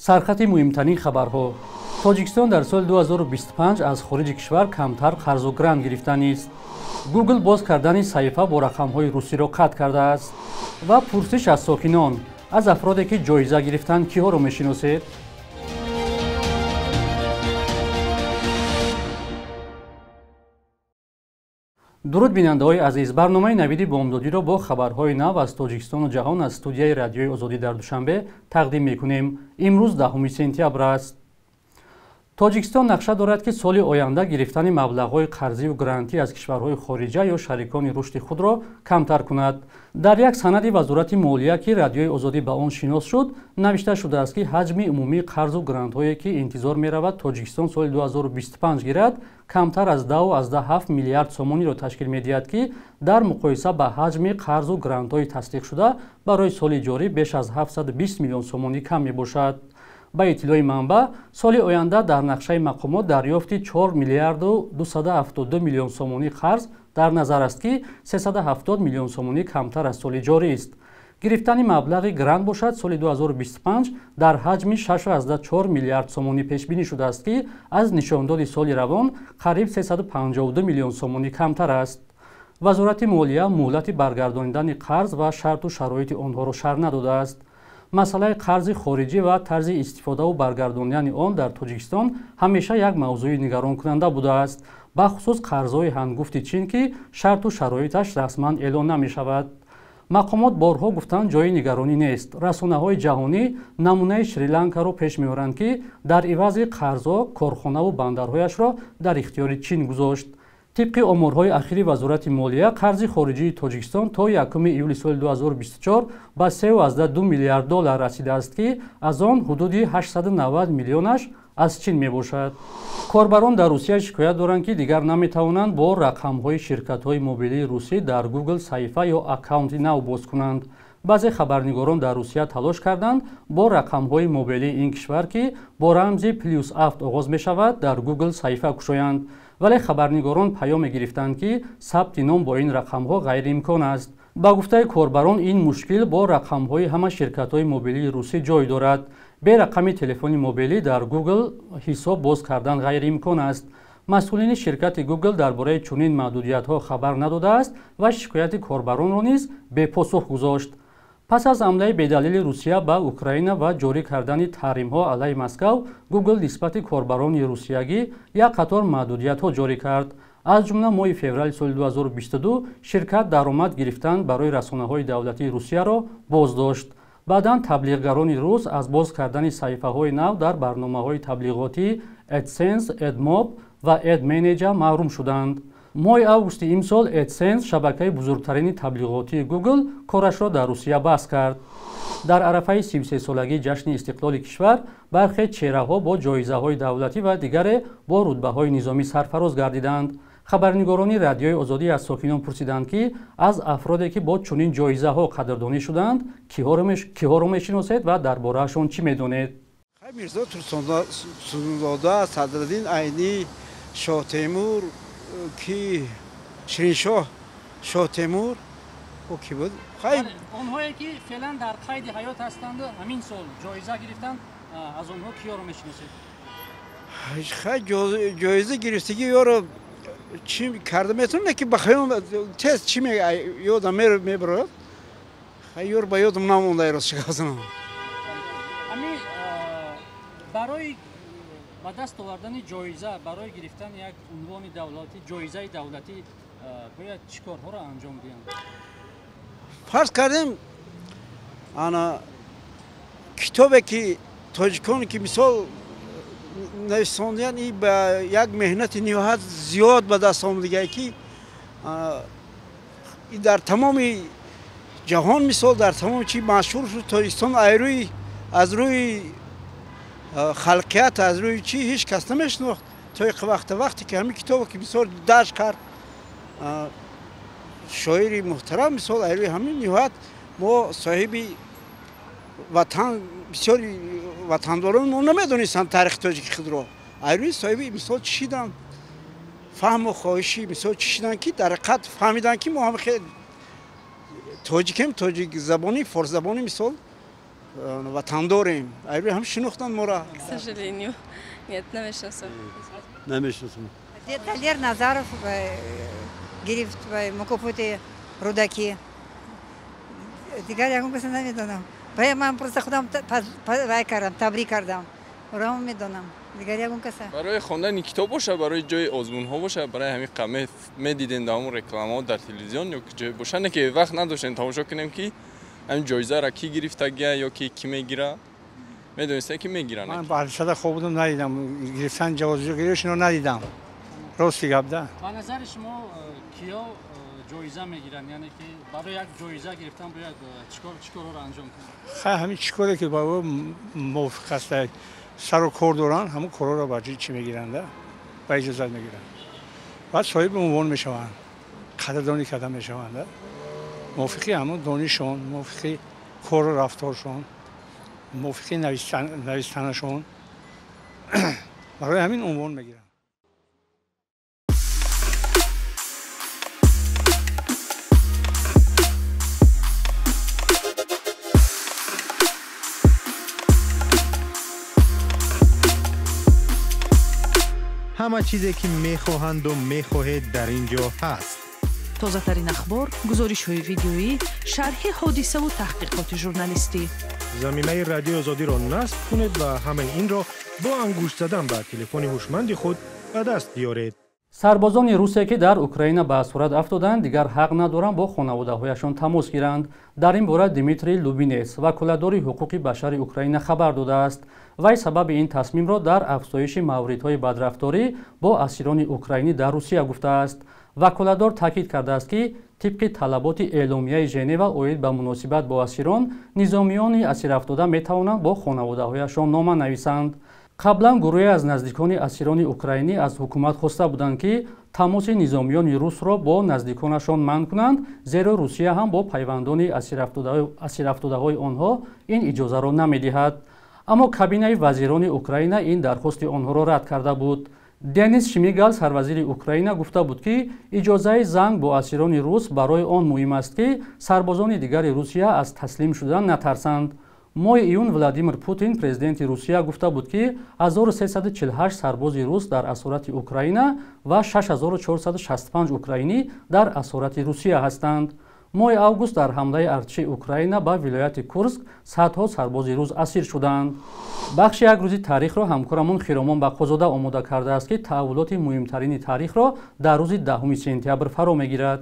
سرخط مهمترین خبرها. تاجیکستان در سال 2025 از خارج کشور کمتر قرض و گرانت گرفتن است. گوگل باز کردن صحیفه با رقم‌های روسی را قطع کرده است. و پرسش از ساکنان از افرادی که جایزه گرفتند کیها را می‌شناسید؟ درود بیننده‌های عزیز، برنامه نوید بامدادی را با خبرهای نو از تاجیکستان و جهان از استودیوی رادیوی آزادی در دوشنبه تقدیم می‌کنیم. امروز 10 سپتامبر است. تاجیکستان نقشه دارد که سال آینده گرفتن مبلغ‌های قرضی و گرانتی از کشورهای خارجی یا شریکان رشد خود را کمتر کند. در یک سند وزارت مالیه که رادیوی آزادی به آن شناس شد، نوشته شده است که حجم عمومی قرض و گرانت‌هایی که انتظار می‌رود تاجیکستان سال 2025 گیرد، کمتر از 10.7 میلیارد سومانی را تشکیل می‌دهد که در مقایسه با حجم قرض و گرانت‌های تصدیق شده برای سال جاری بیش از 720 میلیون سومانی کم می‌باشد. با اطلاع منبع، سال آینده در نقشه مقامات دریافت 4 میلیارد و 272 میلیون سومانی قرض در نظر است که 370 میلیون سومانی کمتر از سال جاری است. گرفتن مبلغ گرانت باشد سال 2025 در حجم 6.4 میلیارد سومانی پیش بینی شده است که از نشانداد سال روان قریب 352 میلیون سومانی کمتر است. وزارت مالیه مهلت برگردانیدن قرض و شرط و شرایط آنها را شرح نداده است. مسئله قرض خارجی و طرز استفاده و برگرداندن آن در تاجیکستان همیشه یک موضوع نگران کننده بوده است، بخصوص قرض‌های هنگفت چین که شرط و شرایطش رسما اعلان نمی شود. مقامات بارها گفتند جای نگرانی نیست. رسانه‌های جهانی نمونه شریلانکا را پیش می‌برند که در عوض قرض‌ها کارخانه و بندرهایش را در اختیار چین گذاشت. طبق آمارهای اخیر وزارت مالیه، قرض خارجی تاجیکستان تا 1 ایول سال 2024 به 3.2 میلیارد دلار رسیده است که از آن حدود 890 میلیونش از چین میباشد. کاربران در روسیه شکایت دارند که دیگر نمیتوانند با رقم‌های شرکت‌های موبیلی روسی در گوگل صحیفه یا اکانت نو باز کنند. بعضی خبرنگاران در روسیه تلاش کردند با رقم‌های موبیلی این کشور که با رمز +7 آغاز می‌شود در گوگل صحیفه گشایند، ولی خبرنگاران پیام گرفتند که ثبت نام با این رقم‌ها غیر امکان است. با گفته کاربران این مشکل با رقم‌های همه شرکت‌های موبیلی روسی جای دارد. به رقم تلفن موبیلی در گوگل حساب باز کردن غیر امکان است. مسئولین شرکت گوگل درباره چنین محدودیت‌ها خبر نداده است و شکایت کاربران را نیز به پاسخ گذاشت. پس از حمله بی‌دلیل روسیه به اوکراین و جاری کردن تحریم‌ها علیه مسکو، گوگل نسبت کاربران روسیایی یک قطار محدودیت‌ها جاری کرد. از جمله ماه فوریه سال 2022 شرکت درآمد گرفتن برای رسانه‌های دولتی روسیه را بازداشت. بعداً تبلیغگران روس از باز کردن صحیفه‌های نو در برنامه‌های تبلیغاتی ادسنس، ادماب و ادمنیجر محروم شدند. ماه август امسال ادسنس شبکه بزرگترین تبلیغاتی گوگل کارش را در روسیه بست کرد. در عرفه 33 سالگی جشن استقلال کشور برخی چهره‌ها با جایزه‌های دولتی و دیگر با رتبه‌های نظامی سرفراز گردیدند. خبرنگاران رادیوی آزادی از ساکنان پرسیدند که از افرادی که با چنین جایزه‌ها قدردانی شدند کیها را می‌شناسید و درباره‌شان چی می‌دانید؟ میرزا ترسونزاده، صدرالدین عینی، شاه تیمور کی شیرین شاه تیمور او کی بود؟ خیلی اونهایی که فعلا در قید حیات هستند همین سال جایزه گرفتند، از اونها کیا رو میشناسید؟ خیلی جایزه گرفتگی یارو چی کرده میتونه که بخوام تست چی می یادم میبره خیلی یار با یادم نمونده راست شکازم. همین برای با دست آوردن جایزه برای گرفتن یک عنوان دولتی، جایزه دولتی باید چیکارها را انجام دهند؟ فرض کردیم انا کتابی که تاجیکان که مثال نویساندن این به یک مهنت نهایت زیاد به دست آمده که در تمام جهان مثال در تمام چی مشهور شد. تاجیکستان از روی خلقیت از روی چی هیچ کس نمیشناخت تا وقتی که همین کتاب که مثال درج کرد شاعری محترم مثال ایروی همین نهایت ما صاحب وطن بسیاری وطنداران ما نمیدونستن تاریخ تاجیک خود را. ایروی صاحب مثال چشیدن فهم و خواهشی مثال چشیدن که در حقیقت فهمیدن که ما هم خیلی تاجیک زبانی فارس زبانی مثال ватандорем. Айру ҳам шинохтанд мора. К сожалению, нет, намешнасам. Намешнасам. Талер Назаров гирифт мукофоти рудаки. Дигар ягон каса намедонам. Ман просто худам вай кардам, табрик кардам. Орамо медонам. Дигар ягон каса. барои хондани китоб боша, барои ҷои озмунҳо боша, барои ҳамин қаме медидем дар ҳамон рекламаҳо дар телевизион ё ки ҷой боша, не ки вақт надоштем тамошо кунем ки ҳамин ҷоизаро ки гирифтагия ё ки ки мегира. медонистем ки мегиранд. ман баршада хоб будам надидам, гирифтан ҷавозиро гирифташро надидам. Рости гап да. ба назари шумо киё ҷоиза мегиранд, яъне ки барои як ҷоиза гирифтан бояд чикорро анҷом кунанд? хай ҳамин чӣ коре ки ба ӯ мувофиқ аст, сару кор доранд, ҳамон корҳоро ба ҷои чӣ мегиранд, ба иҷозат мегиранд. баъд соҳиби унвон мешаванд, қадрдонӣ карда мешаванд, мувофиқи ҳамон донишшон, мувофиқи кору рафторшон, мувофиқи навистанашон барои ҳамин унвон мегиранд. همه چیزی که میخواهند و میخواهید در اینجا هست. تازه‌ترین اخبار، گزارش‌های ویدیویی، شرح حادثه و تحقیقات ژورنالیستی. زمینه رادیو آزادی را نصب کنید و همین این را با انگشت زدن به تلفن هوشمند خود به دست بیارید. сарбозони русие ки дар украина ба асурат афтоданд дигар ҳақ надоранд бо хонаводаҳояшон тамос гиранд. дар ин бора дмитрий лубинец ваколатдори ҳуқуқи башари украина хабар додааст. вай сабаби ин тасмимро дар афзоиши мавридҳои бадрафторӣ бо асирони украинӣ дар русия гуфтааст. ваколатдор таъкид кардааст ки тибқи талаботи эъломияи женева оид ба муносибат бо асирон, низомиёни асирафтода метавонанд бо хонаводаҳояшон нома нависанд. қаблан гурӯҳе аз наздикони асирони украинӣ аз ҳукумат хоста буданд ки тамоси низомиёни русро бо наздиконашон манъ кунанд, зеро русия ҳам бо пайвандони асирафтодаҳои онҳо ин иҷозаро намедиҳад. аммо кабинаи вазирони украина ин дархости онҳоро рад карда буд. денис шмигал сарвазири украина гуфта буд ки иҷозаи занг бо асирони рус барои он муҳим аст ки сарбозони дигари русия аз таслим шудан натарсанд. моҳи июн Владимир Путин президенти Русия гуфта буд ки 1348 сарбози рус дар асорати Украина ва 6465 украинӣ дар асорати Русия ҳастанд. моҳи август дар ҳамлаи артиши Украина ба вилояти Курск садҳо сарбози рус асир шуданд. бахши як рӯзи таърихро ҳамкорамон Хиромон Бақозода омода кардааст ки таҳаввулоти муҳимтарини таърихро дар рӯзи 10 сентябр фаро мегирад.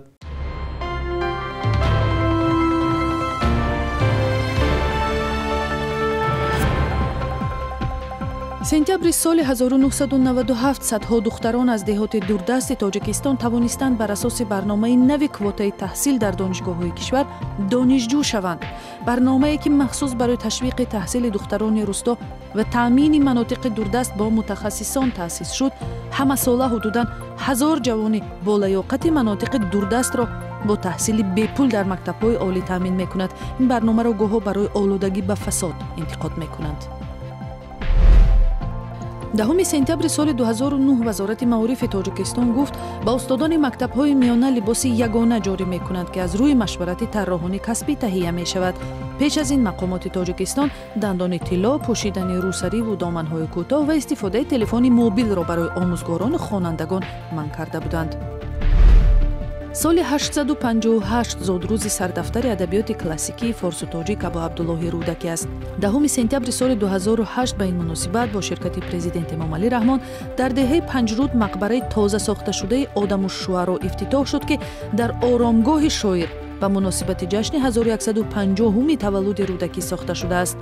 сентябри соли 1997 садҳо духтарон аз деҳоти дурдасти тоҷикистон тавонистанд бар асоси барномаи нави квотаи таҳсил дар донишгоҳҳои кишвар донишҷӯ шаванд. барномае ки махсус барои ташвиқи таҳсили духтарони рӯсто ва таъмини манотиқи дурдаст бо мутахассисон таъсис шуд, ҳамасола ҳудудан 1000 ҷавони болаёқати манотиқи дурдастро бо таҳсили бепул дар мактабҳои олӣ таъмин мекунад. ин барномаро гоҳҳо барои олудагӣ ба фасод интиқод мекунанд. 10 сентябри соли 2009 вазорати маорифи тоҷикистон гуфт ба устодони мактабҳои миёна либоси ягона ҷорӣ мекунанд ки аз рӯи машварати тарроҳони касбӣ таҳия мешавад. пеш аз ин мақомоти тоҷикистон дандони тилло, пӯшидани рӯсариву доманҳои кӯтоҳ ва истифодаи телефони мобилро барои омӯзгорону хонандагон манъ карда буданд. соли 858 зодрӯзи сардафтари адабиёти классикии форсу тоҷик Абу Абдуллоҳи Рӯдаки аст. 10 сентябри соли 2008 ба ин муносибат бо ширкати президенти Эмомалӣ Раҳмон дар деҳаи Панҷруд мақбараи тоза сохташудаи Одаму Шуаро ифтитоҳ шуд ки дар оромгоҳи шоир ба муносибати ҷашни 1150-уми таваллуди Рӯдакӣ сохта шудааст.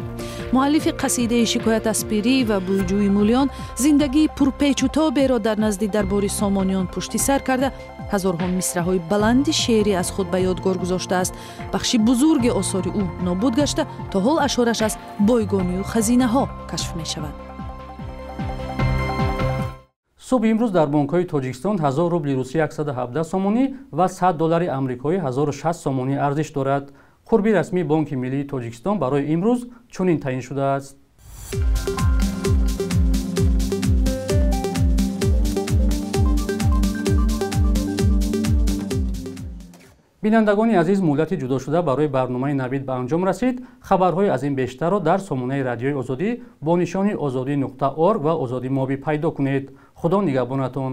муаллифи қасидаи шикоят аз пирӣ ва бӯйҷӯи мулён зиндагии пурпечутоберо дар назди дарбори Сомониён пуштисар карда ҳазорҳо мисраҳои баланди шеърӣ аз худ ба ёдгор гузоштааст. бахши бузурги осори ӯ нобуд гашта то ҳол ашораш аз бойгонию хазинаҳо кашф мешавад. субҳи имрӯз дар бонкҳои тоҷикистон 1000 рубли русӣ 117 сомонӣ ва 100 доллари амрикоӣ 1060 сомонӣ арзиш дорад. қурби расмии бонки миллии тоҷикистон барои имрӯз чунин таъин шудааст. бинандагони азиз, муддати ҷудо шуда барои барномаи навид ба анҷом расид. Хабарҳои аз ин бештарро дар сомонаи радиои озодӣ бо нишони озодӣ.орг ва озодӣ моби пайдо кунед. худо нигаҳбонатон.